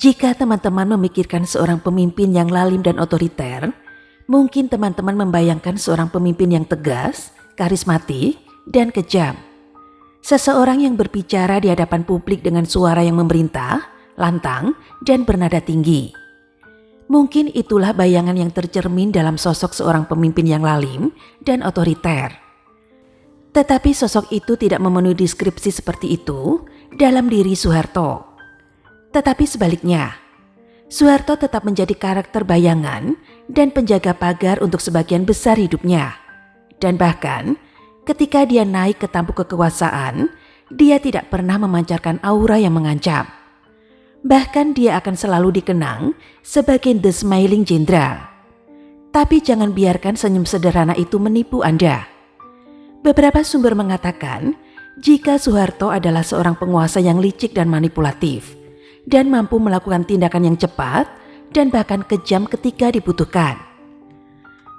Jika teman-teman memikirkan seorang pemimpin yang lalim dan otoriter, mungkin teman-teman membayangkan seorang pemimpin yang tegas, karismatik, dan kejam. Seseorang yang berbicara di hadapan publik dengan suara yang memerintah, lantang, dan bernada tinggi. Mungkin itulah bayangan yang tercermin dalam sosok seorang pemimpin yang lalim dan otoriter. Tetapi sosok itu tidak memenuhi deskripsi seperti itu dalam diri Soeharto. Tetapi sebaliknya, Soeharto tetap menjadi karakter bayangan dan penjaga pagar untuk sebagian besar hidupnya. Dan bahkan ketika dia naik ke tampuk kekuasaan, dia tidak pernah memancarkan aura yang mengancam. Bahkan dia akan selalu dikenang sebagai The Smiling General. Tapi jangan biarkan senyum sederhana itu menipu Anda. Beberapa sumber mengatakan jika Soeharto adalah seorang penguasa yang licik dan manipulatif, dan mampu melakukan tindakan yang cepat dan bahkan kejam ketika dibutuhkan.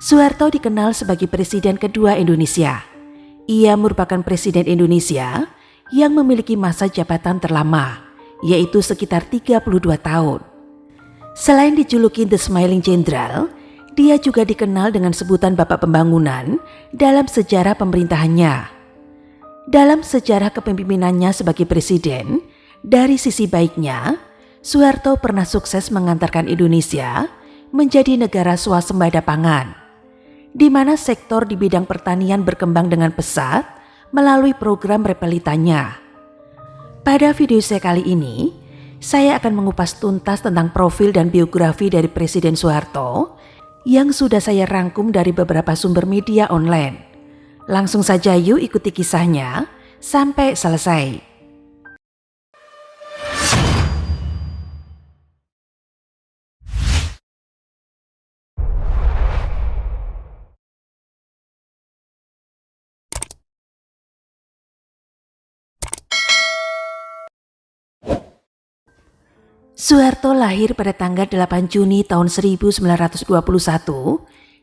Soeharto dikenal sebagai presiden kedua Indonesia. Ia merupakan presiden Indonesia yang memiliki masa jabatan terlama, yaitu sekitar 32 tahun. Selain dijuluki The Smiling General, dia juga dikenal dengan sebutan Bapak Pembangunan dalam sejarah pemerintahannya. Dalam sejarah kepemimpinannya sebagai presiden, dari sisi baiknya, Soeharto pernah sukses mengantarkan Indonesia menjadi negara swasembada pangan, di mana sektor di bidang pertanian berkembang dengan pesat melalui program repelitanya. Pada video saya kali ini, saya akan mengupas tuntas tentang profil dan biografi dari Presiden Soeharto yang sudah saya rangkum dari beberapa sumber media online. Langsung saja yuk ikuti kisahnya sampai selesai. Soeharto lahir pada tanggal 8 Juni tahun 1921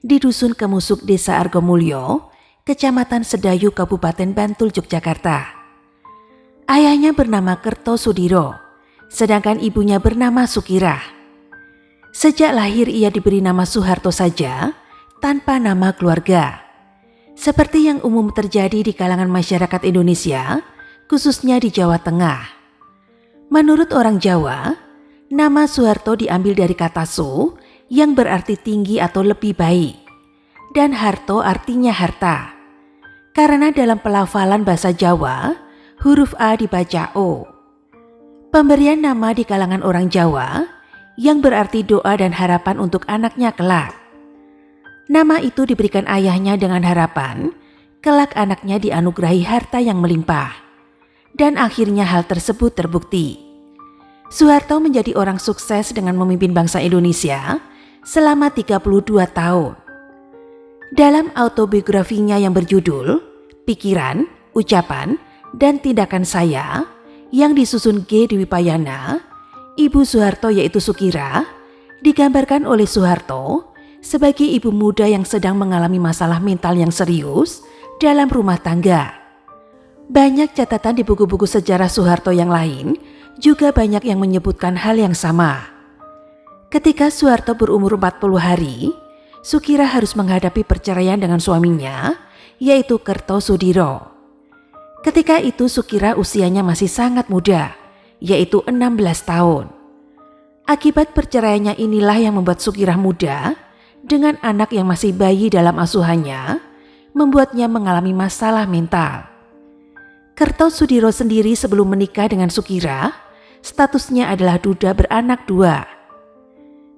di Dusun Kemusuk, Desa Argomulyo, Kecamatan Sedayu, Kabupaten Bantul, Yogyakarta. Ayahnya bernama Kertosudiro, sedangkan ibunya bernama Sukirah. Sejak lahir ia diberi nama Soeharto saja, tanpa nama keluarga. Seperti yang umum terjadi di kalangan masyarakat Indonesia, khususnya di Jawa Tengah. Menurut orang Jawa, nama Soeharto diambil dari kata so yang berarti tinggi atau lebih baik, dan harto artinya harta. Karena dalam pelafalan bahasa Jawa, huruf A dibaca O. Pemberian nama di kalangan orang Jawa yang berarti doa dan harapan untuk anaknya kelak. Nama itu diberikan ayahnya dengan harapan kelak anaknya dianugerahi harta yang melimpah. Dan akhirnya hal tersebut terbukti. Soeharto menjadi orang sukses dengan memimpin bangsa Indonesia selama 32 tahun. Dalam autobiografinya yang berjudul Pikiran, Ucapan, dan Tindakan Saya yang disusun G. Dewi Payana, ibu Soeharto yaitu Sukirah, digambarkan oleh Soeharto sebagai ibu muda yang sedang mengalami masalah mental yang serius dalam rumah tangga. Banyak catatan di buku-buku sejarah Soeharto yang lain juga banyak yang menyebutkan hal yang sama. Ketika Soeharto berumur 40 hari, Sukirah harus menghadapi perceraian dengan suaminya, yaitu Kertosudiro. Ketika itu Sukirah usianya masih sangat muda, yaitu 16 tahun. Akibat perceraiannya inilah yang membuat Sukirah muda, dengan anak yang masih bayi dalam asuhannya, membuatnya mengalami masalah mental. Kertosudiro sendiri sebelum menikah dengan Sukirah, statusnya adalah duda beranak dua.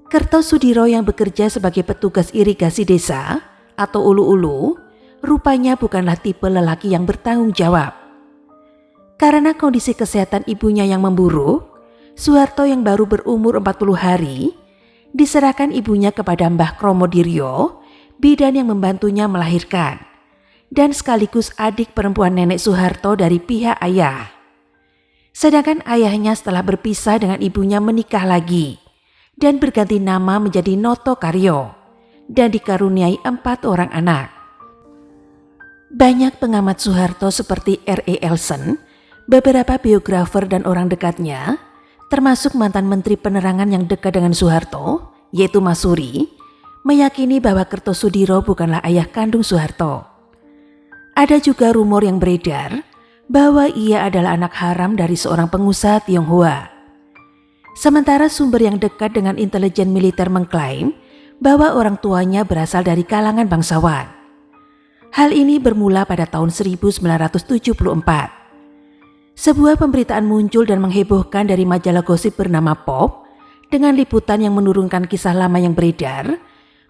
Kertosudiro yang bekerja sebagai petugas irigasi desa atau ulu-ulu, rupanya bukanlah tipe lelaki yang bertanggung jawab. Karena kondisi kesehatan ibunya yang memburuk, Soeharto yang baru berumur 40 hari, diserahkan ibunya kepada Mbah Kromodiryo, bidan yang membantunya melahirkan, dan sekaligus adik perempuan nenek Soeharto dari pihak ayah. Sedangkan ayahnya setelah berpisah dengan ibunya menikah lagi dan berganti nama menjadi Noto Karyo dan dikaruniai 4 orang anak. Banyak pengamat Soeharto seperti R.E. Elson, beberapa biografer dan orang dekatnya termasuk mantan Menteri Penerangan yang dekat dengan Soeharto, yaitu Masuri, meyakini bahwa Kertosudiro bukanlah ayah kandung Soeharto. Ada juga rumor yang beredar bahwa ia adalah anak haram dari seorang pengusaha Tionghoa. Sementara sumber yang dekat dengan intelijen militer mengklaim bahwa orang tuanya berasal dari kalangan bangsawan. Hal ini bermula pada tahun 1974. Sebuah pemberitaan muncul dan menghebohkan dari majalah gosip bernama Pop dengan liputan yang menurunkan kisah lama yang beredar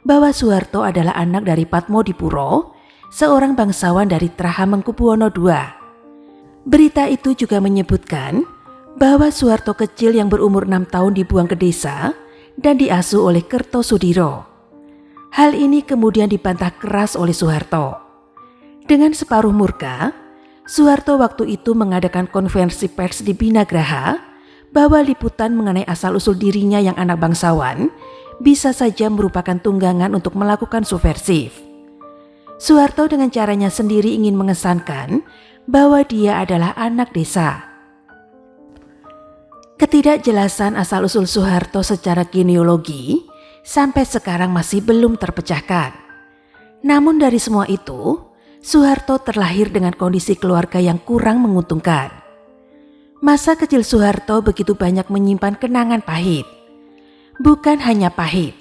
bahwa Soeharto adalah anak dari Patmodipuro, seorang bangsawan dari Trahamengkubuwono II. Berita itu juga menyebutkan bahwa Soeharto kecil yang berumur 6 tahun dibuang ke desa dan diasuh oleh Kertosudiro. Hal ini kemudian dibantah keras oleh Soeharto. Dengan separuh murka, Soeharto waktu itu mengadakan konferensi pers di Binagraha bahwa liputan mengenai asal-usul dirinya yang anak bangsawan bisa saja merupakan tunggangan untuk melakukan subversif. Soeharto dengan caranya sendiri ingin mengesankan bahwa dia adalah anak desa. Ketidakjelasan asal-usul Soeharto secara genealogi sampai sekarang masih belum terpecahkan. Namun dari semua itu, Soeharto terlahir dengan kondisi keluarga yang kurang menguntungkan. Masa kecil Soeharto begitu banyak menyimpan kenangan pahit. Bukan hanya pahit,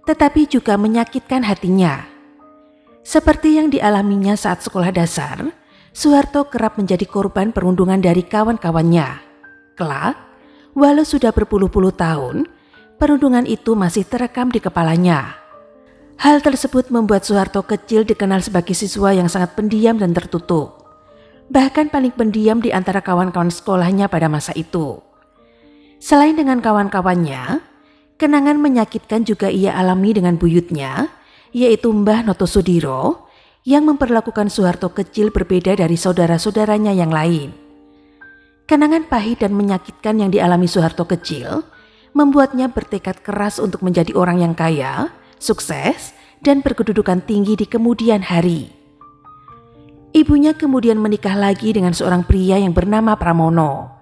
tetapi juga menyakitkan hatinya. Seperti yang dialaminya saat sekolah dasar, Soeharto kerap menjadi korban perundungan dari kawan-kawannya. Kelak, walau sudah berpuluh-puluh tahun, perundungan itu masih terekam di kepalanya. Hal tersebut membuat Soeharto kecil dikenal sebagai siswa yang sangat pendiam dan tertutup. Bahkan paling pendiam di antara kawan-kawan sekolahnya pada masa itu. Selain dengan kawan-kawannya, kenangan menyakitkan juga ia alami dengan buyutnya, yaitu Mbah Notosudiro, yang memperlakukan Soeharto kecil berbeda dari saudara-saudaranya yang lain. Kenangan pahit dan menyakitkan yang dialami Soeharto kecil membuatnya bertekad keras untuk menjadi orang yang kaya, sukses, dan berkedudukan tinggi di kemudian hari. Ibunya kemudian menikah lagi dengan seorang pria yang bernama Pramono.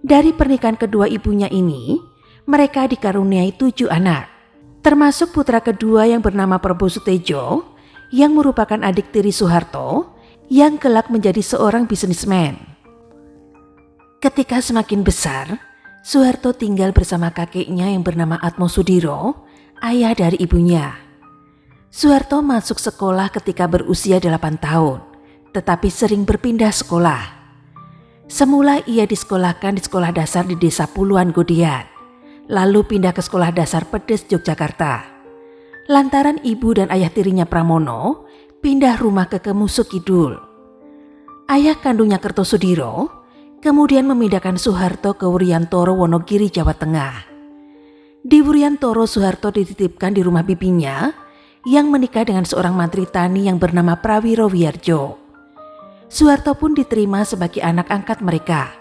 Dari pernikahan kedua ibunya ini, mereka dikaruniai 7 anak, termasuk putra kedua yang bernama Prabu Sutejo, yang merupakan adik tiri Soeharto, yang kelak menjadi seorang bisnismen. Ketika semakin besar, Soeharto tinggal bersama kakeknya yang bernama Atmosudiro, ayah dari ibunya. Soeharto masuk sekolah ketika berusia 8 tahun, tetapi sering berpindah sekolah. Semula ia disekolahkan di sekolah dasar di desa Puluhan Godean, lalu pindah ke sekolah dasar Pedes Yogyakarta. Lantaran ibu dan ayah tirinya Pramono pindah rumah ke Kemusuk Kidul. Ayah kandungnya Kertosudiro kemudian memindahkan Soeharto ke Wuryantoro, Wonogiri, Jawa Tengah. Di Wuryantoro, Soeharto dititipkan di rumah bibinya yang menikah dengan seorang mantri tani yang bernama Prawiro Wiyarjo. Soeharto pun diterima sebagai anak angkat mereka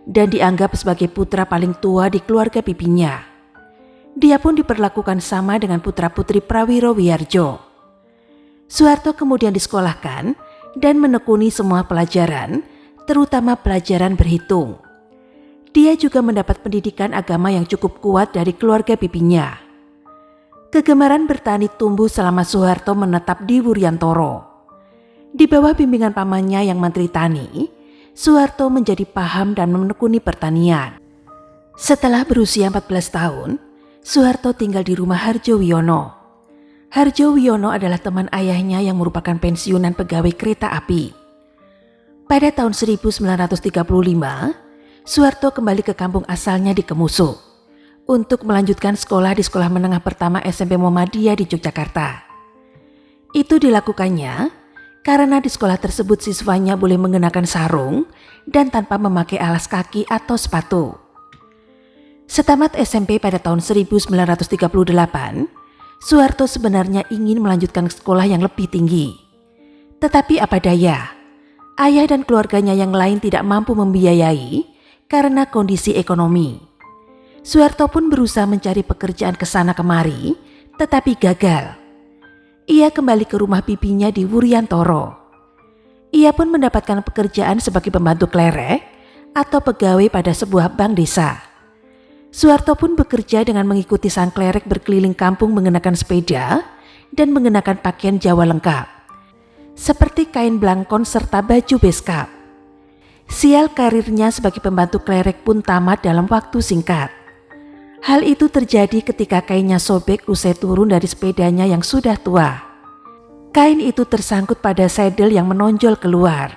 dan dianggap sebagai putra paling tua di keluarga bibinya. Dia pun diperlakukan sama dengan putra-putri Prawiro Wiyarjo. Soeharto kemudian disekolahkan dan menekuni semua pelajaran, terutama pelajaran berhitung. Dia juga mendapat pendidikan agama yang cukup kuat dari keluarga bibinya. Kegemaran bertani tumbuh selama Soeharto menetap di Wuryantoro. Di bawah bimbingan pamannya yang mantri tani, Soeharto menjadi paham dan menekuni pertanian. Setelah berusia 14 tahun, Soeharto tinggal di rumah Harjo Wiono. Harjo Wiono adalah teman ayahnya yang merupakan pensiunan pegawai kereta api. Pada tahun 1935, Soeharto kembali ke kampung asalnya di Kemusuk untuk melanjutkan sekolah di sekolah menengah pertama SMP Muhammadiyah di Yogyakarta. Itu dilakukannya karena di sekolah tersebut siswanya boleh mengenakan sarung dan tanpa memakai alas kaki atau sepatu. Setamat SMP pada tahun 1938, Soeharto sebenarnya ingin melanjutkan sekolah yang lebih tinggi. Tetapi apa daya, ayah dan keluarganya yang lain tidak mampu membiayai karena kondisi ekonomi. Soeharto pun berusaha mencari pekerjaan ke sana kemari, tetapi gagal. Ia kembali ke rumah bibinya di Wuryantoro. Ia pun mendapatkan pekerjaan sebagai pembantu klerek atau pegawai pada sebuah bank desa. Soeharto pun bekerja dengan mengikuti sang klerek berkeliling kampung mengenakan sepeda dan mengenakan pakaian Jawa lengkap, seperti kain blangkon serta baju beskap. Sial karirnya sebagai pembantu klerek pun tamat dalam waktu singkat. Hal itu terjadi ketika kainnya sobek usai turun dari sepedanya yang sudah tua. Kain itu tersangkut pada sedel yang menonjol keluar.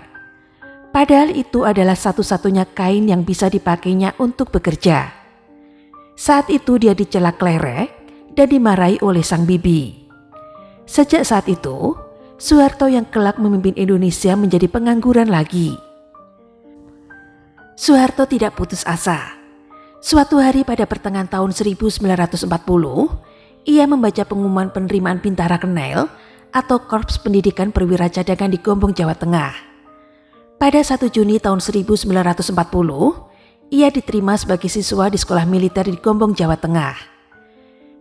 Padahal itu adalah satu-satunya kain yang bisa dipakainya untuk bekerja. Saat itu dia dicela klerek dan dimarahi oleh sang bibi. Sejak saat itu, Soeharto yang kelak memimpin Indonesia menjadi pengangguran lagi. Soeharto tidak putus asa. Suatu hari pada pertengahan tahun 1940, ia membaca pengumuman penerimaan Bintara Knell atau Korps Pendidikan Perwira Cadangan di Gombong, Jawa Tengah. Pada 1 Juni tahun 1940, ia diterima sebagai siswa di sekolah militer di Gombong, Jawa Tengah.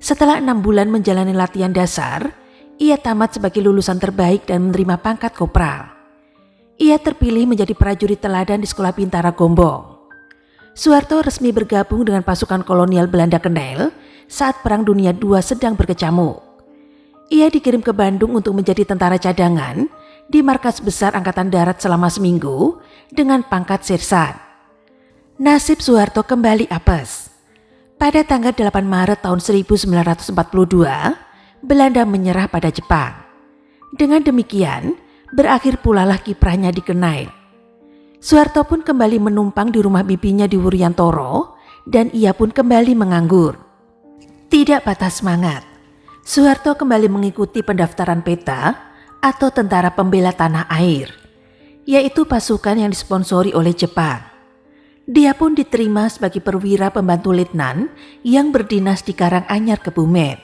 Setelah 6 bulan menjalani latihan dasar, ia tamat sebagai lulusan terbaik dan menerima pangkat kopral. Ia terpilih menjadi prajurit teladan di sekolah Bintara Gombong. Soeharto resmi bergabung dengan pasukan kolonial Belanda Knell saat Perang Dunia II sedang berkecamuk. Ia dikirim ke Bandung untuk menjadi tentara cadangan di markas besar Angkatan Darat selama seminggu dengan pangkat sersan. Nasib Soeharto kembali apes. Pada tanggal 8 Maret tahun 1942, Belanda menyerah pada Jepang. Dengan demikian, berakhir pula lah kiprahnya di Knell. Soeharto pun kembali menumpang di rumah bibinya di Wuryantoro dan ia pun kembali menganggur. Tidak patah semangat, Soeharto kembali mengikuti pendaftaran PETA atau Tentara Pembela Tanah Air, yaitu pasukan yang disponsori oleh Jepang. Dia pun diterima sebagai perwira pembantu letnan yang berdinas di Karanganyar, Kebumen.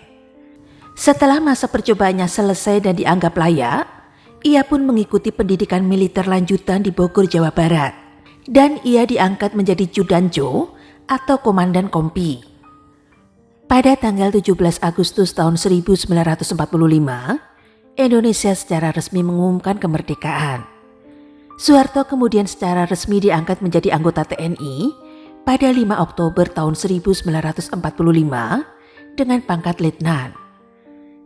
Setelah masa percobaannya selesai dan dianggap layak, ia pun mengikuti pendidikan militer lanjutan di Bogor, Jawa Barat, dan ia diangkat menjadi Judanjo atau Komandan Kompi. Pada tanggal 17 Agustus tahun 1945, Indonesia secara resmi mengumumkan kemerdekaan. Soeharto kemudian secara resmi diangkat menjadi anggota TNI pada 5 Oktober tahun 1945 dengan pangkat letnan.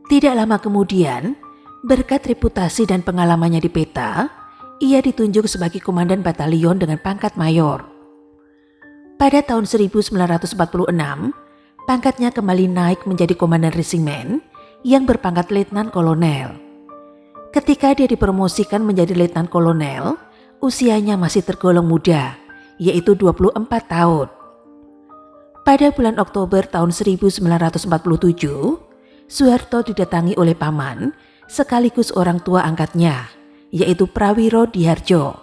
Tidak lama kemudian, berkat reputasi dan pengalamannya di PETA, ia ditunjuk sebagai komandan batalion dengan pangkat mayor. Pada tahun 1946, pangkatnya kembali naik menjadi komandan resimen yang berpangkat letnan kolonel. Ketika dia dipromosikan menjadi letnan kolonel, usianya masih tergolong muda, yaitu 24 tahun. Pada bulan Oktober tahun 1947, Soeharto didatangi oleh paman sekaligus orang tua angkatnya, yaitu Prawiro Diharjo.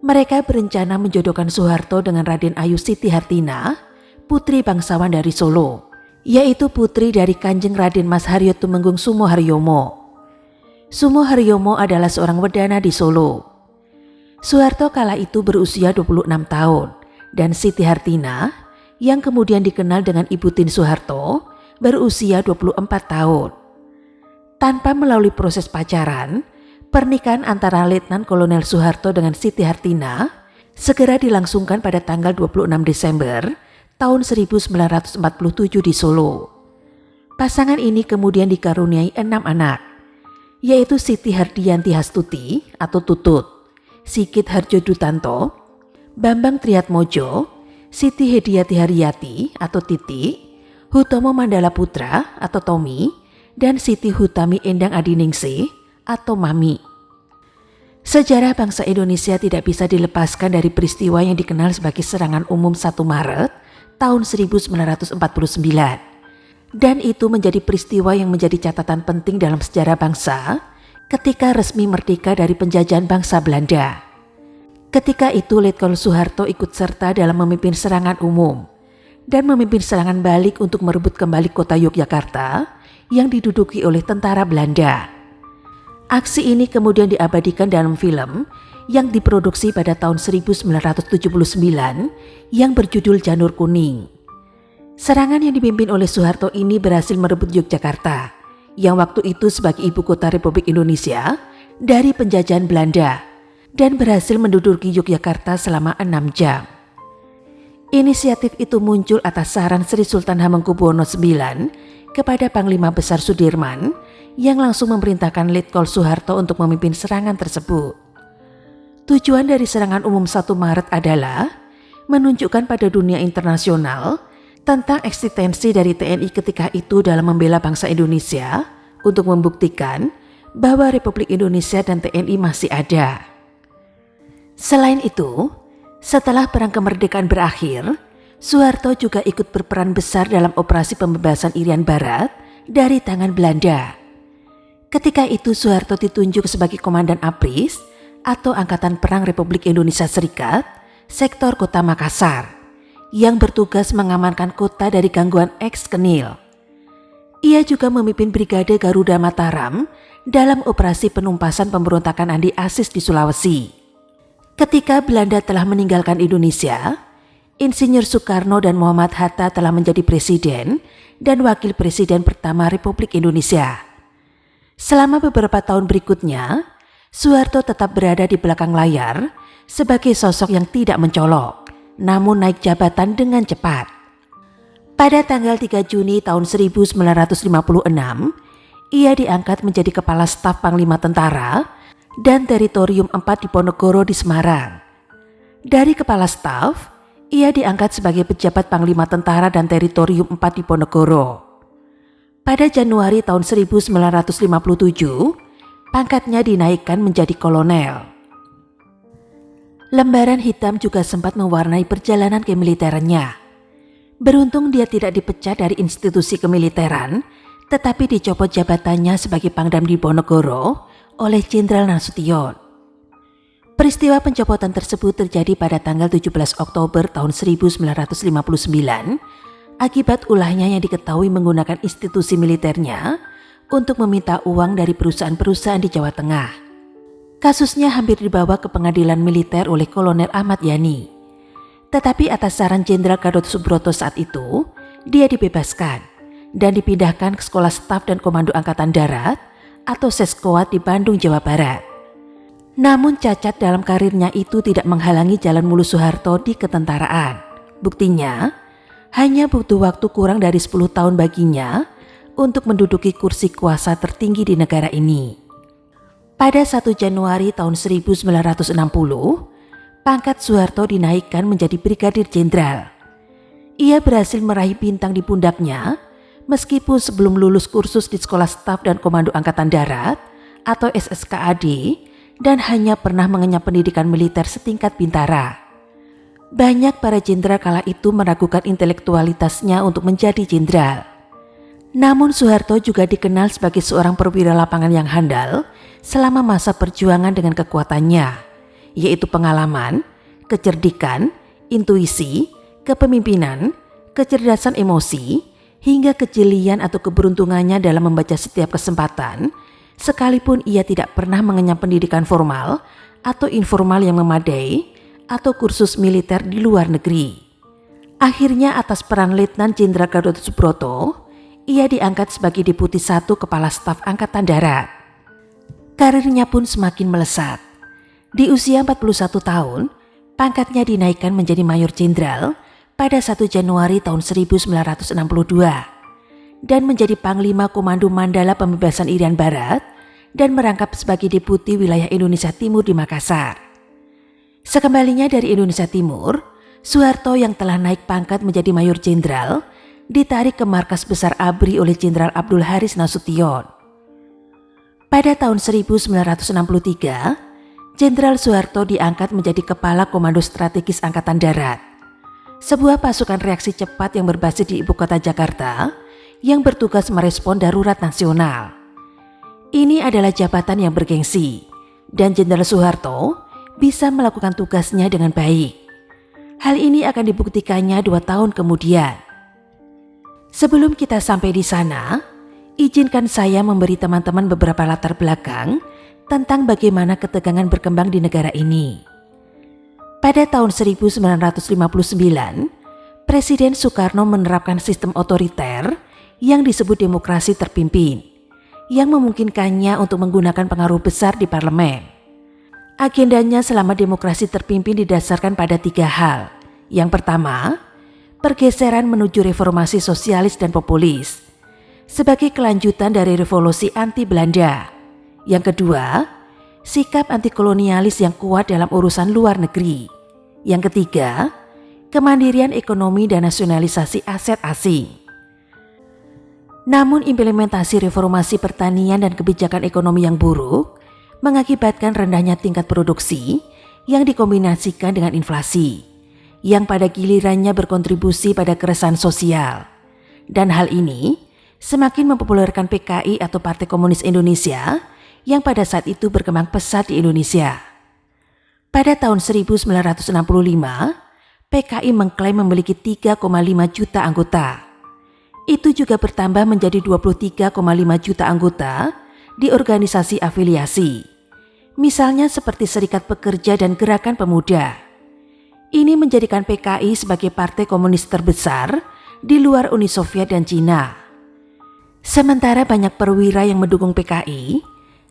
Mereka berencana menjodohkan Soeharto dengan Raden Ayu Siti Hartina, putri bangsawan dari Solo, yaitu putri dari Kanjeng Raden Mas Haryo Tumenggung Sumo Haryomo. Sumo Haryomo adalah seorang wedana di Solo. Soeharto kala itu berusia 26 tahun dan Siti Hartina, yang kemudian dikenal dengan Ibu Tin Soeharto, berusia 24 tahun. Tanpa melalui proses pacaran, pernikahan antara Letnan Kolonel Soeharto dengan Siti Hartina segera dilangsungkan pada tanggal 26 Desember tahun 1947 di Solo. Pasangan ini kemudian dikaruniai 6 anak, yaitu Siti Hardianti Hastuti atau Tutut, Sigit Harjo Dutanto, Bambang Triatmojo, Siti Hediati Haryati atau Titi, Hutomo Mandala Putra atau Tommy, dan Siti Hutami Endang Adiningsih atau Mami. Sejarah bangsa Indonesia tidak bisa dilepaskan dari peristiwa yang dikenal sebagai serangan umum 1 Maret tahun 1949. Dan itu menjadi peristiwa yang menjadi catatan penting dalam sejarah bangsa ketika resmi merdeka dari penjajahan bangsa Belanda. Ketika itu Letkol Soeharto ikut serta dalam memimpin serangan umum dan memimpin serangan balik untuk merebut kembali kota Yogyakarta yang diduduki oleh tentara Belanda. Aksi ini kemudian diabadikan dalam film yang diproduksi pada tahun 1979 yang berjudul Janur Kuning. Serangan yang dipimpin oleh Soeharto ini berhasil merebut Yogyakarta, yang waktu itu sebagai ibu kota Republik Indonesia, dari penjajahan Belanda, dan berhasil menduduki Yogyakarta selama 6 jam. Inisiatif itu muncul atas saran Sri Sultan Hamengkubuwono IX kepada Panglima Besar Sudirman yang langsung memerintahkan Letkol Soeharto untuk memimpin serangan tersebut. Tujuan dari serangan umum 1 Maret adalah menunjukkan pada dunia internasional tentang eksistensi dari TNI ketika itu dalam membela bangsa Indonesia untuk membuktikan bahwa Republik Indonesia dan TNI masih ada. Selain itu, setelah Perang Kemerdekaan berakhir, Soeharto juga ikut berperan besar dalam operasi pembebasan Irian Barat dari tangan Belanda. Ketika itu Soeharto ditunjuk sebagai Komandan APRIS atau Angkatan Perang Republik Indonesia Serikat, sektor Kota Makassar, yang bertugas mengamankan kota dari gangguan ex-Kenil. Ia juga memimpin Brigade Garuda Mataram dalam operasi penumpasan pemberontakan Andi Asis di Sulawesi. Ketika Belanda telah meninggalkan Indonesia, Insinyur Soekarno dan Muhammad Hatta telah menjadi presiden dan wakil presiden pertama Republik Indonesia. Selama beberapa tahun berikutnya, Soeharto tetap berada di belakang layar sebagai sosok yang tidak mencolok, namun naik jabatan dengan cepat. Pada tanggal 3 Juni tahun 1956, ia diangkat menjadi Kepala Staf Panglima Tentara dan Teritorium 4 Diponegoro di Semarang. Dari Kepala Staf, ia diangkat sebagai pejabat Panglima Tentara dan Teritorium 4 Diponegoro. Pada Januari tahun 1957, pangkatnya dinaikkan menjadi kolonel. Lembaran hitam juga sempat mewarnai perjalanan kemiliterannya. Beruntung dia tidak dipecat dari institusi kemiliteran, tetapi dicopot jabatannya sebagai Pangdam Diponegoro oleh Jenderal Nasution. Peristiwa pencopotan tersebut terjadi pada tanggal 17 Oktober tahun 1959 akibat ulahnya yang diketahui menggunakan institusi militernya untuk meminta uang dari perusahaan-perusahaan di Jawa Tengah. Kasusnya hampir dibawa ke pengadilan militer oleh Kolonel Ahmad Yani. Tetapi atas saran Jenderal Gatot Subroto saat itu, dia dibebaskan dan dipindahkan ke Sekolah Staf dan Komando Angkatan Darat atau Seskoat di Bandung, Jawa Barat. Namun cacat dalam karirnya itu tidak menghalangi jalan mulus Soeharto di ketentaraan. Buktinya, hanya butuh waktu kurang dari 10 tahun baginya untuk menduduki kursi kuasa tertinggi di negara ini. Pada 1 Januari tahun 1960, pangkat Soeharto dinaikkan menjadi Brigadir Jenderal. Ia berhasil meraih bintang di pundaknya meskipun sebelum lulus kursus di Sekolah Staf dan Komando Angkatan Darat atau SSKAD dan hanya pernah mengenyam pendidikan militer setingkat bintara. Banyak para jenderal kala itu meragukan intelektualitasnya untuk menjadi jenderal. Namun Soeharto juga dikenal sebagai seorang perwira lapangan yang handal selama masa perjuangan dengan kekuatannya, yaitu pengalaman, kecerdikan, intuisi, kepemimpinan, kecerdasan emosi, hingga kejelian atau keberuntungannya dalam membaca setiap kesempatan, sekalipun ia tidak pernah mengenyam pendidikan formal atau informal yang memadai atau kursus militer di luar negeri. Akhirnya atas peran Letnan Jenderal Gatot Subroto, ia diangkat sebagai Deputi 1 Kepala Staf Angkatan Darat. Karirnya pun semakin melesat. Di usia 41 tahun, pangkatnya dinaikkan menjadi Mayor Jenderal pada 1 Januari tahun 1962 dan menjadi Panglima Komando Mandala Pembebasan Irian Barat dan merangkap sebagai Deputi Wilayah Indonesia Timur di Makassar. Sekembalinya dari Indonesia Timur, Soeharto yang telah naik pangkat menjadi Mayor Jenderal ditarik ke markas besar ABRI oleh Jenderal Abdul Haris Nasution. Pada tahun 1963, Jenderal Soeharto diangkat menjadi Kepala Komando Strategis Angkatan Darat, sebuah pasukan reaksi cepat yang berbasis di ibu kota Jakarta yang bertugas merespon darurat nasional. Ini adalah jabatan yang bergengsi dan Jenderal Soeharto bisa melakukan tugasnya dengan baik. Hal ini akan dibuktikannya 2 tahun kemudian. Sebelum kita sampai di sana, izinkan saya memberi teman-teman beberapa latar belakang tentang bagaimana ketegangan berkembang di negara ini. Pada tahun 1959, Presiden Soekarno menerapkan sistem otoriter yang disebut demokrasi terpimpin, yang memungkinkannya untuk menggunakan pengaruh besar di parlemen. Agendanya selama demokrasi terpimpin didasarkan pada 3 hal. Yang pertama, pergeseran menuju reformasi sosialis dan populis sebagai kelanjutan dari revolusi anti Belanda. Yang kedua, sikap anti kolonialis yang kuat dalam urusan luar negeri. Yang ketiga, kemandirian ekonomi dan nasionalisasi aset asing. Namun implementasi reformasi pertanian dan kebijakan ekonomi yang buruk mengakibatkan rendahnya tingkat produksi yang dikombinasikan dengan inflasi, yang pada gilirannya berkontribusi pada keresahan sosial. Dan hal ini semakin mempopulerkan PKI atau Partai Komunis Indonesia yang pada saat itu berkembang pesat di Indonesia. Pada tahun 1965, PKI mengklaim memiliki 3,5 juta anggota. Itu juga bertambah menjadi 23,5 juta anggota di organisasi afiliasi. Misalnya seperti Serikat Pekerja dan Gerakan Pemuda. Ini menjadikan PKI sebagai partai komunis terbesar di luar Uni Soviet dan Cina. Sementara banyak perwira yang mendukung PKI,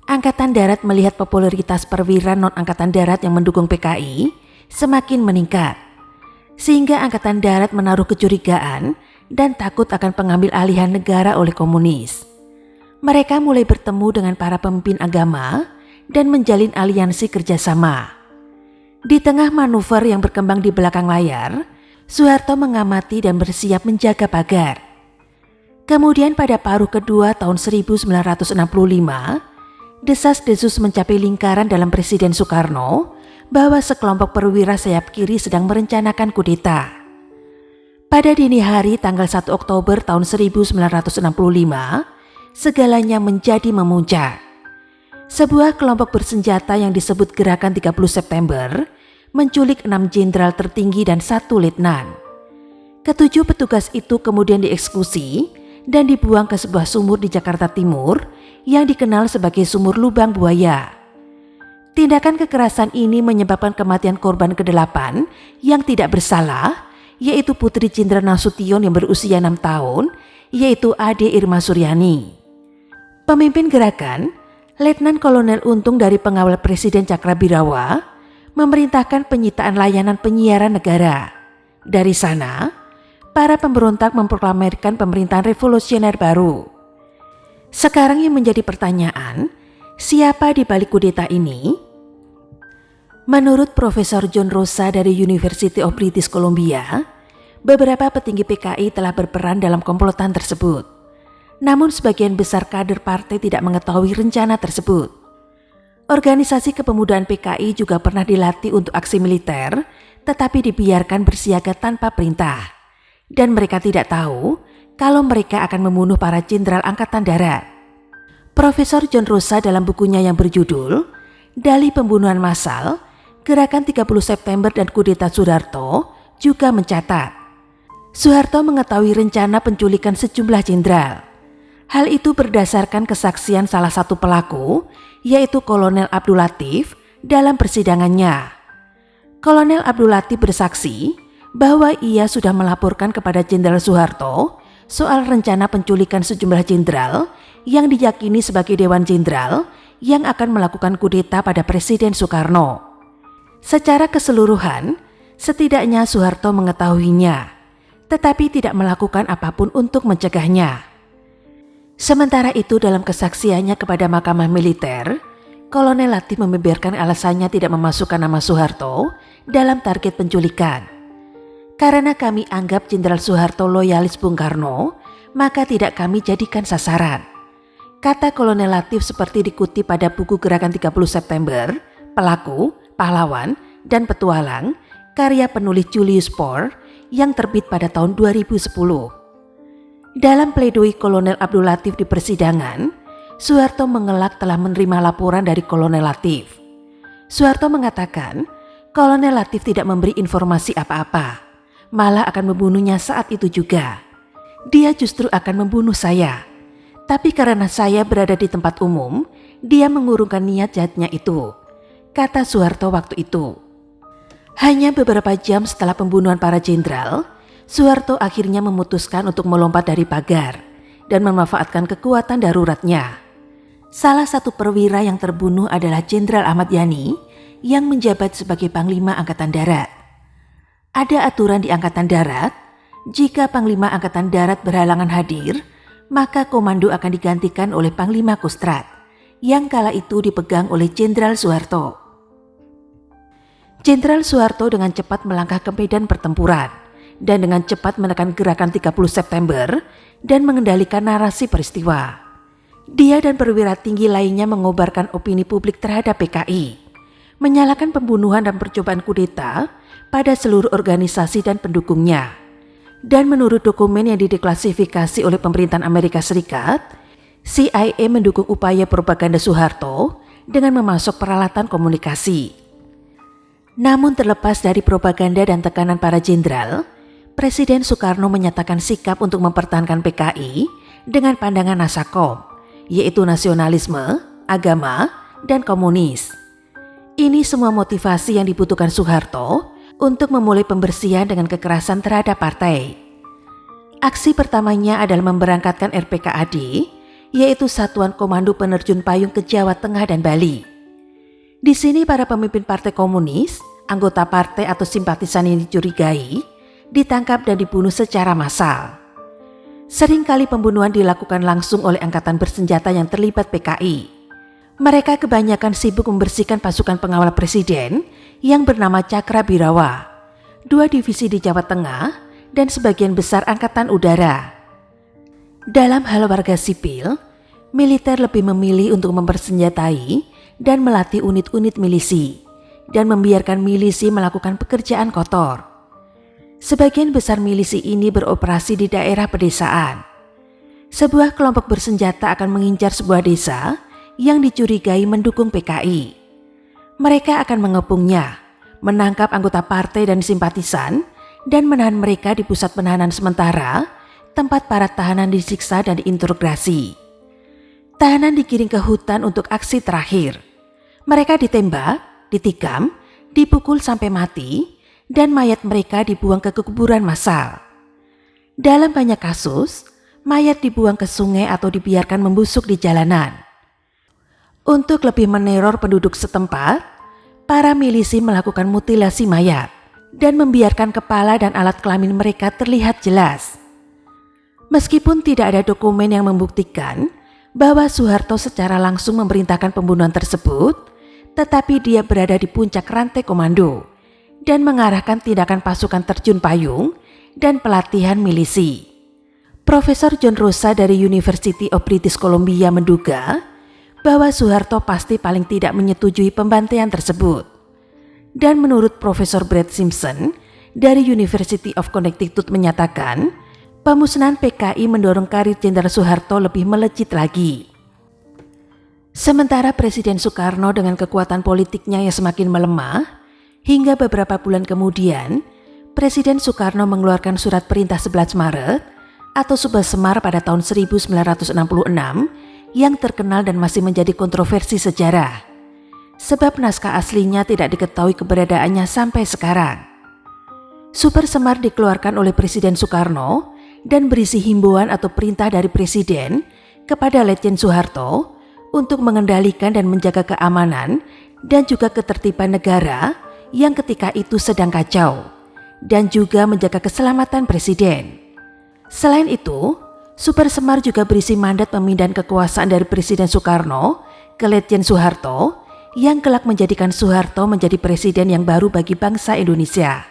Angkatan Darat melihat popularitas perwira non-Angkatan Darat yang mendukung PKI semakin meningkat. Sehingga Angkatan Darat menaruh kecurigaan dan takut akan pengambil alihan negara oleh komunis. Mereka mulai bertemu dengan para pemimpin agama dan menjalin aliansi kerjasama. Di tengah manuver yang berkembang di belakang layar, Soeharto mengamati dan bersiap menjaga pagar. Kemudian pada paruh kedua tahun 1965, desas-desus mencapai lingkaran dalam Presiden Soekarno bahwa sekelompok perwira sayap kiri sedang merencanakan kudeta. Pada dini hari tanggal 1 Oktober tahun 1965, segalanya menjadi memuncak. Sebuah kelompok bersenjata yang disebut Gerakan 30 September menculik 6 jenderal tertinggi dan 1 letnan. Ketujuh petugas itu kemudian dieksekusi dan dibuang ke sebuah sumur di Jakarta Timur yang dikenal sebagai Sumur Lubang Buaya. Tindakan kekerasan ini menyebabkan kematian korban ke-8 yang tidak bersalah, yaitu Putri Cindra Nasution yang berusia 6 tahun, yaitu Ade Irma Suryani. Pemimpin gerakan, Letnan Kolonel Untung dari pengawal Presiden Cakrabirawa, memerintahkan penyitaan layanan penyiaran negara. Dari sana, para pemberontak memproklamirkan pemerintahan revolusioner baru. Sekarang yang menjadi pertanyaan, siapa di balik kudeta ini? Menurut Profesor John Rosa dari University of British Columbia, beberapa petinggi PKI telah berperan dalam komplotan tersebut. Namun sebagian besar kader partai tidak mengetahui rencana tersebut. Organisasi kepemudaan PKI juga pernah dilatih untuk aksi militer, tetapi dibiarkan bersiaga tanpa perintah. Dan mereka tidak tahu kalau mereka akan membunuh para jenderal Angkatan Darat. Profesor John Rosa dalam bukunya yang berjudul Dalih Pembunuhan Massal, Gerakan 30 September dan Kudeta Soeharto juga mencatat, Soeharto mengetahui rencana penculikan sejumlah jenderal. Hal itu berdasarkan kesaksian salah satu pelaku, yaitu Kolonel Abdul Latif dalam persidangannya. Kolonel Abdul Latif bersaksi bahwa ia sudah melaporkan kepada Jenderal Soeharto soal rencana penculikan sejumlah jenderal yang diyakini sebagai Dewan Jenderal yang akan melakukan kudeta pada Presiden Soekarno. Secara keseluruhan, setidaknya Soeharto mengetahuinya, tetapi tidak melakukan apapun untuk mencegahnya. Sementara itu dalam kesaksiannya kepada Mahkamah Militer, Kolonel Latif membeberkan alasannya tidak memasukkan nama Soeharto dalam target penculikan. Karena kami anggap Jenderal Soeharto loyalis Bung Karno, maka tidak kami jadikan sasaran. Kata Kolonel Latif seperti dikutip pada buku Gerakan 30 September, Pelaku, Pahlawan, dan Petualang, karya penulis Julius Poor yang terbit pada tahun 2010. Dalam pledoi Kolonel Abdul Latif di persidangan, Soeharto mengelak telah menerima laporan dari Kolonel Latif. Soeharto mengatakan, Kolonel Latif tidak memberi informasi apa-apa, malah akan membunuhnya saat itu juga. Dia justru akan membunuh saya. Tapi karena saya berada di tempat umum, dia mengurungkan niat jahatnya itu, kata Soeharto waktu itu. Hanya beberapa jam setelah pembunuhan para jenderal, Soeharto akhirnya memutuskan untuk melompat dari pagar dan memanfaatkan kekuatan daruratnya. Salah satu perwira yang terbunuh adalah Jenderal Ahmad Yani yang menjabat sebagai Panglima Angkatan Darat. Ada aturan di Angkatan Darat, Jika Panglima Angkatan Darat berhalangan hadir, maka komando akan digantikan oleh Panglima Kostrad, yang kala itu dipegang oleh Jenderal Soeharto. Jenderal Soeharto dengan cepat melangkah ke medan pertempuran dan dengan cepat menekan gerakan 30 September dan mengendalikan narasi peristiwa. Dia dan perwira tinggi lainnya mengobarkan opini publik terhadap PKI, menyalakan pembunuhan dan percobaan kudeta pada seluruh organisasi dan pendukungnya. Dan menurut dokumen yang dideklasifikasi oleh pemerintahan Amerika Serikat, CIA mendukung upaya propaganda Soeharto dengan memasok peralatan komunikasi. Namun terlepas dari propaganda dan tekanan para jenderal, Presiden Soekarno menyatakan sikap untuk mempertahankan PKI dengan pandangan Nasakom, yaitu nasionalisme, agama, dan komunis. Ini semua motivasi yang dibutuhkan Soeharto untuk memulai pembersihan dengan kekerasan terhadap partai. Aksi pertamanya adalah memberangkatkan RPKAD, yaitu Satuan Komando Penerjun Payung ke Jawa Tengah dan Bali. Di sini para pemimpin partai komunis, anggota partai atau simpatisan yang dicurigai, ditangkap dan dibunuh secara massal. Seringkali pembunuhan dilakukan langsung oleh angkatan bersenjata yang terlibat PKI. Mereka kebanyakan sibuk membersihkan pasukan pengawal presiden yang bernama Cakra Birawa, 2 divisi di Jawa Tengah, dan sebagian besar angkatan udara. Dalam hal warga sipil, militer lebih memilih untuk mempersenjatai dan melatih unit-unit milisi, dan membiarkan milisi melakukan pekerjaan kotor. Sebagian besar milisi ini beroperasi di daerah pedesaan. Sebuah kelompok bersenjata akan mengincar sebuah desa yang dicurigai mendukung PKI. Mereka akan mengepungnya, menangkap anggota partai dan simpatisan, dan menahan mereka di pusat penahanan sementara, tempat para tahanan disiksa dan diinterogasi. Tahanan dikirim ke hutan untuk aksi terakhir. Mereka ditembak, ditikam, dipukul sampai mati, dan mayat mereka dibuang ke kuburan massal. Dalam banyak kasus, mayat dibuang ke sungai atau dibiarkan membusuk di jalanan. Untuk lebih meneror penduduk setempat, para milisi melakukan mutilasi mayat dan membiarkan kepala dan alat kelamin mereka terlihat jelas. Meskipun tidak ada dokumen yang membuktikan bahwa Soeharto secara langsung memerintahkan pembunuhan tersebut, tetapi dia berada di puncak rantai komando dan mengarahkan tindakan pasukan terjun payung dan pelatihan milisi. Profesor John Rosa dari University of British Columbia menduga bahwa Soeharto pasti paling tidak menyetujui pembantaian tersebut. Dan menurut Profesor Brad Simpson dari University of Connecticut menyatakan, pemusnahan PKI mendorong karir Jenderal Soeharto lebih melejit lagi. Sementara Presiden Soekarno dengan kekuatan politiknya yang semakin melemah, hingga beberapa bulan kemudian, Presiden Soekarno mengeluarkan surat perintah 11 Maret atau Subah Semar pada tahun 1966 yang terkenal dan masih menjadi kontroversi sejarah, sebab naskah aslinya tidak diketahui keberadaannya sampai sekarang. Super Semar dikeluarkan oleh Presiden Soekarno dan berisi himbauan atau perintah dari Presiden kepada Letjen Soeharto untuk mengendalikan dan menjaga keamanan dan juga ketertiban negara yang ketika itu sedang kacau, dan juga menjaga keselamatan Presiden. Selain itu, Super Semar juga berisi mandat pemindahan kekuasaan dari Presiden Soekarno ke Letjen Soeharto yang kelak menjadikan Soeharto menjadi presiden yang baru bagi bangsa Indonesia.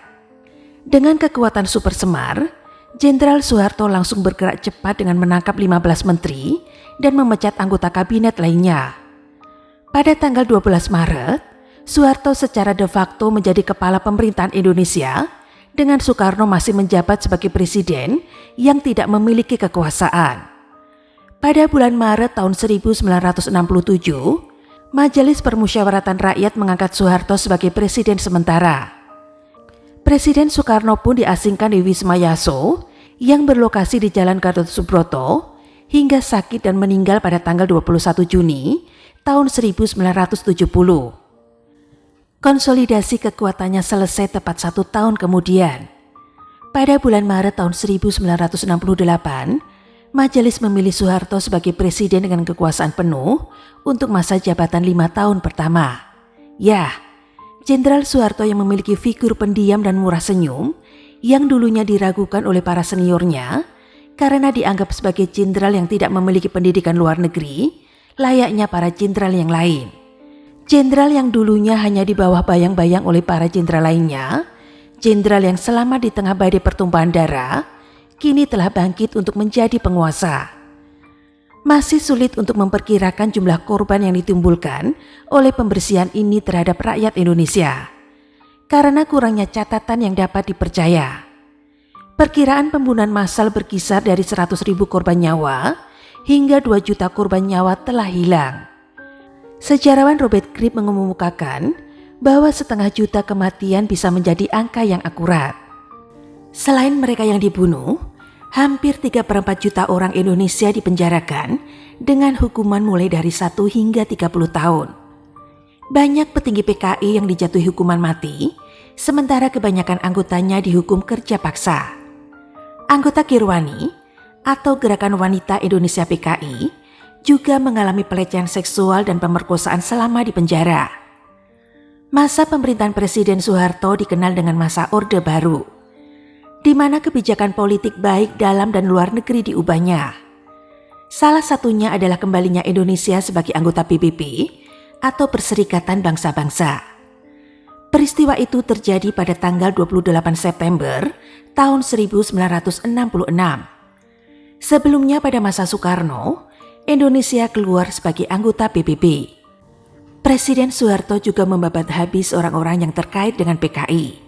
Dengan kekuatan Super Semar, Jenderal Soeharto langsung bergerak cepat dengan menangkap 15 menteri dan memecat anggota kabinet lainnya. Pada tanggal 12 Maret, Soeharto secara de facto menjadi kepala pemerintahan Indonesia, dengan Soekarno masih menjabat sebagai presiden yang tidak memiliki kekuasaan. Pada bulan Maret tahun 1967, Majelis Permusyawaratan Rakyat mengangkat Soeharto sebagai presiden sementara. Presiden Soekarno pun diasingkan di Wisma Yaso yang berlokasi di Jalan Gatot Subroto hingga sakit dan meninggal pada tanggal 21 Juni tahun 1970. Konsolidasi kekuatannya selesai tepat 1 tahun kemudian. Pada bulan Maret tahun 1968, Majelis memilih Soeharto sebagai presiden dengan kekuasaan penuh untuk masa jabatan 5 tahun pertama. Ya, Jenderal Soeharto yang memiliki figur pendiam dan murah senyum, yang dulunya diragukan oleh para seniornya karena dianggap sebagai jenderal yang tidak memiliki pendidikan luar negeri, layaknya para jenderal yang lain. Jenderal yang dulunya hanya di bawah bayang-bayang oleh para jenderal lainnya, jenderal yang selama di tengah badai pertumpahan darah, kini telah bangkit untuk menjadi penguasa. Masih sulit untuk memperkirakan jumlah korban yang ditimbulkan oleh pembersihan ini terhadap rakyat Indonesia, karena kurangnya catatan yang dapat dipercaya. Perkiraan pembunuhan massal berkisar dari 100.000 korban nyawa hingga 2 juta korban nyawa telah hilang. Sejarawan Robert Cribb mengemukakan bahwa 0,5 juta kematian bisa menjadi angka yang akurat. Selain mereka yang dibunuh, hampir 3/4 juta orang Indonesia dipenjarakan dengan hukuman mulai dari 1 hingga 30 tahun. Banyak petinggi PKI yang dijatuhi hukuman mati, sementara kebanyakan anggotanya dihukum kerja paksa. Anggota Kirwani atau Gerakan Wanita Indonesia PKI juga mengalami pelecehan seksual dan pemerkosaan selama di penjara. Masa pemerintahan Presiden Soeharto dikenal dengan masa Orde Baru, di mana kebijakan politik baik dalam dan luar negeri diubahnya. Salah satunya adalah kembalinya Indonesia sebagai anggota PBB atau Perserikatan Bangsa-Bangsa. Peristiwa itu terjadi pada tanggal 28 September tahun 1966. Sebelumnya pada masa Soekarno, Indonesia keluar sebagai anggota PBB. Presiden Soeharto juga membabat habis orang-orang yang terkait dengan PKI,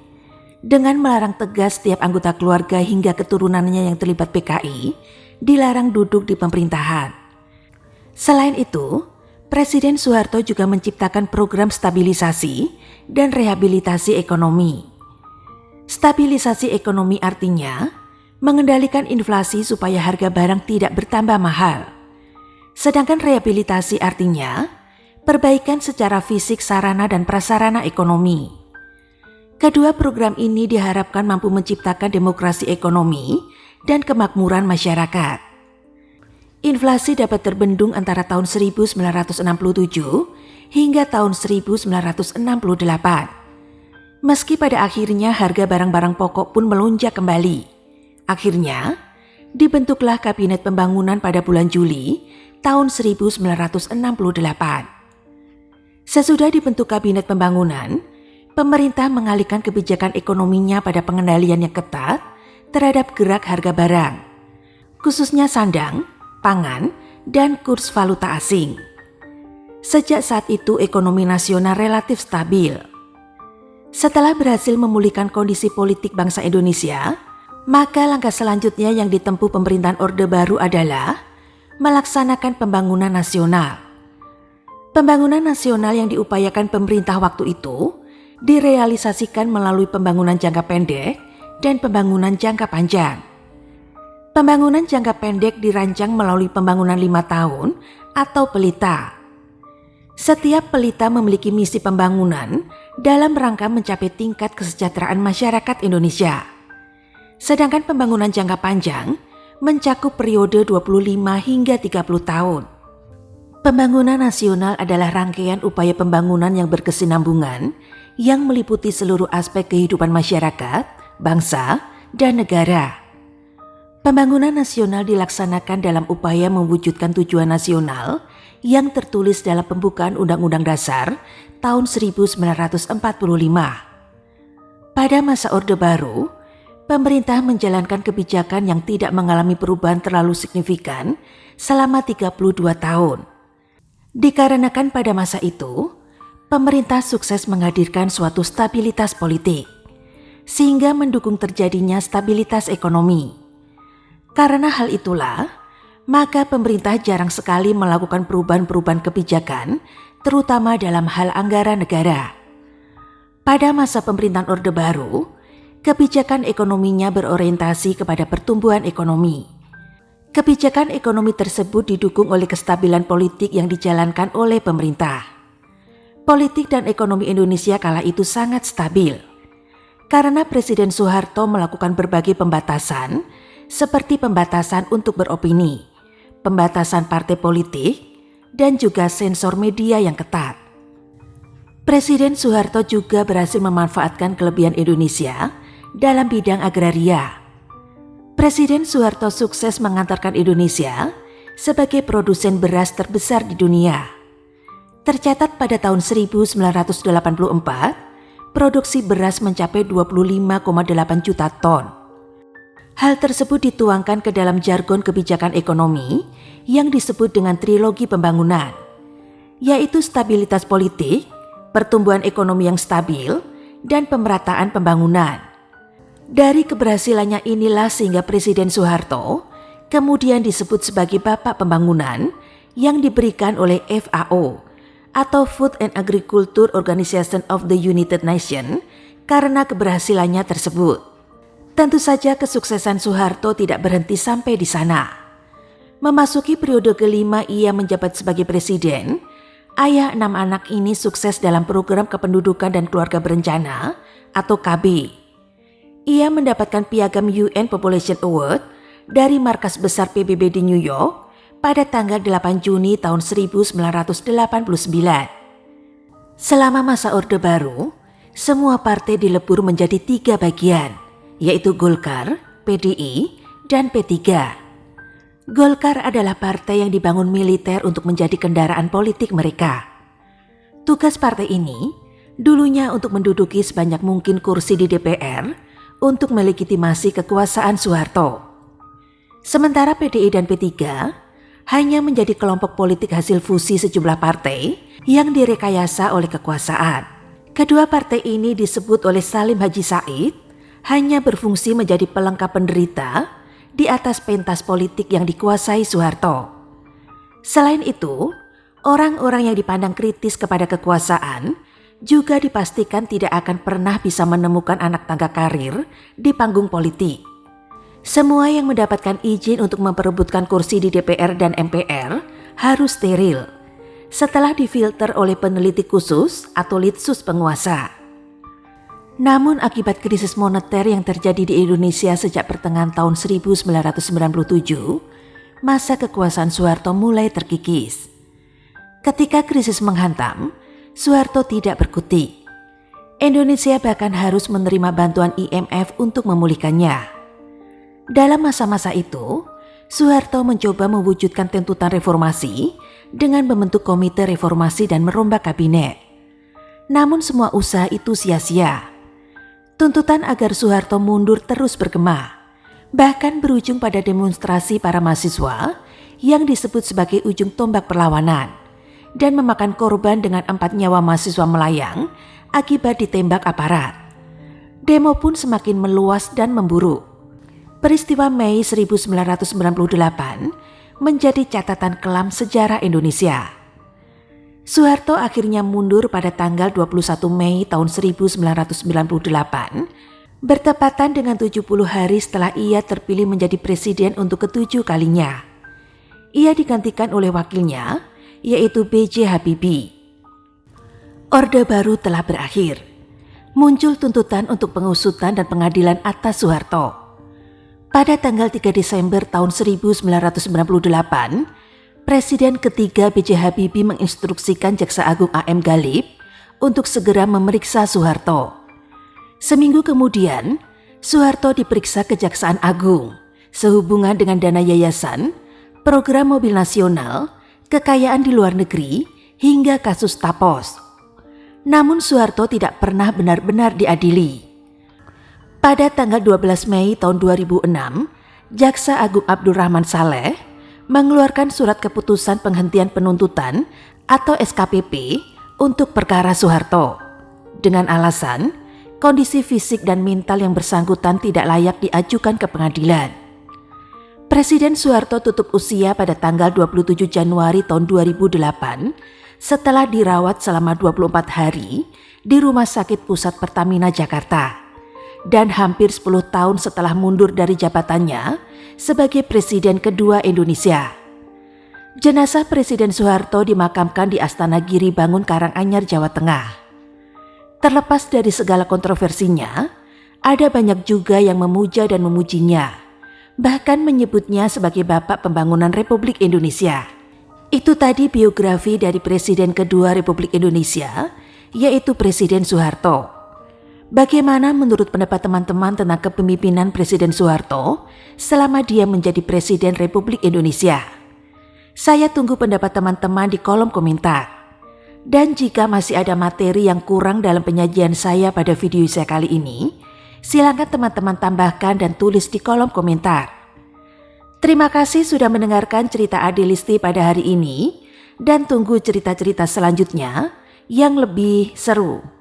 dengan melarang tegas setiap anggota keluarga hingga keturunannya yang terlibat PKI dilarang duduk di pemerintahan. Selain itu, Presiden Soeharto juga menciptakan program stabilisasi dan rehabilitasi ekonomi. Stabilisasi ekonomi artinya mengendalikan inflasi supaya harga barang tidak bertambah mahal. Sedangkan rehabilitasi artinya perbaikan secara fisik sarana dan prasarana ekonomi. Kedua program ini diharapkan mampu menciptakan demokrasi ekonomi dan kemakmuran masyarakat. Inflasi dapat terbendung antara tahun 1967 hingga tahun 1968. Meski pada akhirnya harga barang-barang pokok pun melonjak kembali. Akhirnya, dibentuklah Kabinet Pembangunan pada bulan Juli tahun 1968. Sesudah dibentuk Kabinet Pembangunan, pemerintah mengalihkan kebijakan ekonominya pada pengendalian yang ketat terhadap gerak harga barang, khususnya sandang, pangan, dan kurs valuta asing. Sejak saat itu ekonomi nasional relatif stabil. Setelah berhasil memulihkan kondisi politik bangsa Indonesia, maka langkah selanjutnya yang ditempuh pemerintahan Orde Baru adalah melaksanakan pembangunan nasional. Pembangunan nasional yang diupayakan pemerintah waktu itu direalisasikan melalui pembangunan jangka pendek dan pembangunan jangka panjang. Pembangunan jangka pendek dirancang melalui pembangunan 5 tahun atau pelita. Setiap pelita memiliki misi pembangunan dalam rangka mencapai tingkat kesejahteraan masyarakat Indonesia. Sedangkan pembangunan jangka panjang mencakup periode 25 hingga 30 tahun. Pembangunan nasional adalah rangkaian upaya pembangunan yang berkesinambungan yang meliputi seluruh aspek kehidupan masyarakat, bangsa, dan negara. Pembangunan nasional dilaksanakan dalam upaya mewujudkan tujuan nasional yang tertulis dalam pembukaan Undang-Undang Dasar tahun 1945. Pada masa Orde Baru, pemerintah menjalankan kebijakan yang tidak mengalami perubahan terlalu signifikan selama 32 tahun. Dikarenakan pada masa itu, pemerintah sukses menghadirkan suatu stabilitas politik, sehingga mendukung terjadinya stabilitas ekonomi. Karena hal itulah, maka pemerintah jarang sekali melakukan perubahan-perubahan kebijakan, terutama dalam hal anggaran negara. Pada masa pemerintahan Orde Baru, kebijakan ekonominya berorientasi kepada pertumbuhan ekonomi. Kebijakan ekonomi tersebut didukung oleh kestabilan politik yang dijalankan oleh pemerintah. Politik dan ekonomi Indonesia kala itu sangat stabil, karena Presiden Soeharto melakukan berbagai pembatasan, seperti pembatasan untuk beropini, pembatasan partai politik, dan juga sensor media yang ketat. Presiden Soeharto juga berhasil memanfaatkan kelebihan Indonesia dalam bidang agraria. Presiden Soeharto sukses mengantarkan Indonesia sebagai produsen beras terbesar di dunia. Tercatat pada tahun 1984, produksi beras mencapai 25,8 juta ton. Hal tersebut dituangkan ke dalam jargon kebijakan ekonomi yang disebut dengan trilogi pembangunan, yaitu stabilitas politik, pertumbuhan ekonomi yang stabil, dan pemerataan pembangunan. Dari keberhasilannya inilah sehingga Presiden Soeharto kemudian disebut sebagai Bapak Pembangunan yang diberikan oleh FAO atau Food and Agriculture Organization of the United Nations karena keberhasilannya tersebut. Tentu saja kesuksesan Soeharto tidak berhenti sampai di sana. Memasuki periode kelima ia menjabat sebagai presiden, ayah 6 anak ini sukses dalam program kependudukan dan keluarga berencana atau KB. Ia mendapatkan piagam UN Population Award dari markas besar PBB di New York pada tanggal 8 Juni tahun 1989. Selama masa Orde Baru, semua partai dilebur menjadi 3 bagian, yaitu Golkar, PDI, dan P3. Golkar adalah partai yang dibangun militer untuk menjadi kendaraan politik mereka. Tugas partai ini dulunya untuk menduduki sebanyak mungkin kursi di DPR untuk melegitimasi kekuasaan Soeharto. Sementara PDI dan P3 hanya menjadi kelompok politik hasil fusi sejumlah partai yang direkayasa oleh kekuasaan. Kedua partai ini disebut oleh Salim Hadji Said hanya berfungsi menjadi pelengkap penderita di atas pentas politik yang dikuasai Soeharto. Selain itu, orang-orang yang dipandang kritis kepada kekuasaan juga dipastikan tidak akan pernah bisa menemukan anak tangga karir di panggung politik. Semua yang mendapatkan izin untuk memperebutkan kursi di DPR dan MPR harus steril setelah difilter oleh peneliti khusus atau litsus penguasa. Namun akibat krisis moneter yang terjadi di Indonesia sejak pertengahan tahun 1997, masa kekuasaan Soeharto mulai terkikis. Ketika krisis menghantam, Soeharto tidak berkutik. Indonesia bahkan harus menerima bantuan IMF untuk memulihkannya. Dalam masa-masa itu, Soeharto mencoba mewujudkan tuntutan reformasi dengan membentuk komite reformasi dan merombak kabinet. Namun semua usaha itu sia-sia. Tuntutan agar Soeharto mundur terus bergema, bahkan berujung pada demonstrasi para mahasiswa yang disebut sebagai ujung tombak perlawanan dan memakan korban dengan 4 nyawa mahasiswa melayang akibat ditembak aparat. Demo pun semakin meluas dan memburuk. Peristiwa Mei 1998 menjadi catatan kelam sejarah Indonesia. Soeharto akhirnya mundur pada tanggal 21 Mei tahun 1998, bertepatan dengan 70 hari setelah ia terpilih menjadi presiden untuk ke-7 kalinya. Ia digantikan oleh wakilnya, yaitu B.J. Habibie. Orde Baru telah berakhir. Muncul tuntutan untuk pengusutan dan pengadilan atas Soeharto. Pada tanggal 3 Desember tahun 1998, Presiden ketiga B.J. Habibie menginstruksikan Jaksa Agung A.M. Ghalib untuk segera memeriksa Soeharto. Seminggu kemudian, Soeharto diperiksa Kejaksaan Agung sehubungan dengan dana yayasan, program mobil nasional, kekayaan di luar negeri, hingga kasus Tapos. Namun Soeharto tidak pernah benar-benar diadili. Pada tanggal 12 Mei tahun 2006, Jaksa Agung Abdurrahman Saleh mengeluarkan surat keputusan penghentian penuntutan atau SKPP untuk perkara Soeharto dengan alasan kondisi fisik dan mental yang bersangkutan tidak layak diajukan ke pengadilan. Presiden Soeharto tutup usia pada tanggal 27 Januari tahun 2008 setelah dirawat selama 24 hari di Rumah Sakit Pusat Pertamina Jakarta dan hampir 10 tahun setelah mundur dari jabatannya sebagai presiden kedua Indonesia. Jenazah Presiden Soeharto dimakamkan di Astana Giri Bangun Karanganyar, Jawa Tengah. Terlepas dari segala kontroversinya, ada banyak juga yang memuja dan memujinya, bahkan menyebutnya sebagai Bapak Pembangunan Republik Indonesia. Itu tadi biografi dari Presiden kedua Republik Indonesia, yaitu Presiden Soeharto. Bagaimana menurut pendapat teman-teman tentang kepemimpinan Presiden Soeharto selama dia menjadi Presiden Republik Indonesia? Saya tunggu pendapat teman-teman di kolom komentar. Dan jika masih ada materi yang kurang dalam penyajian saya pada video saya kali ini, silakan teman-teman tambahkan dan tulis di kolom komentar. Terima kasih sudah mendengarkan cerita Ade Listi pada hari ini dan tunggu cerita-cerita selanjutnya yang lebih seru.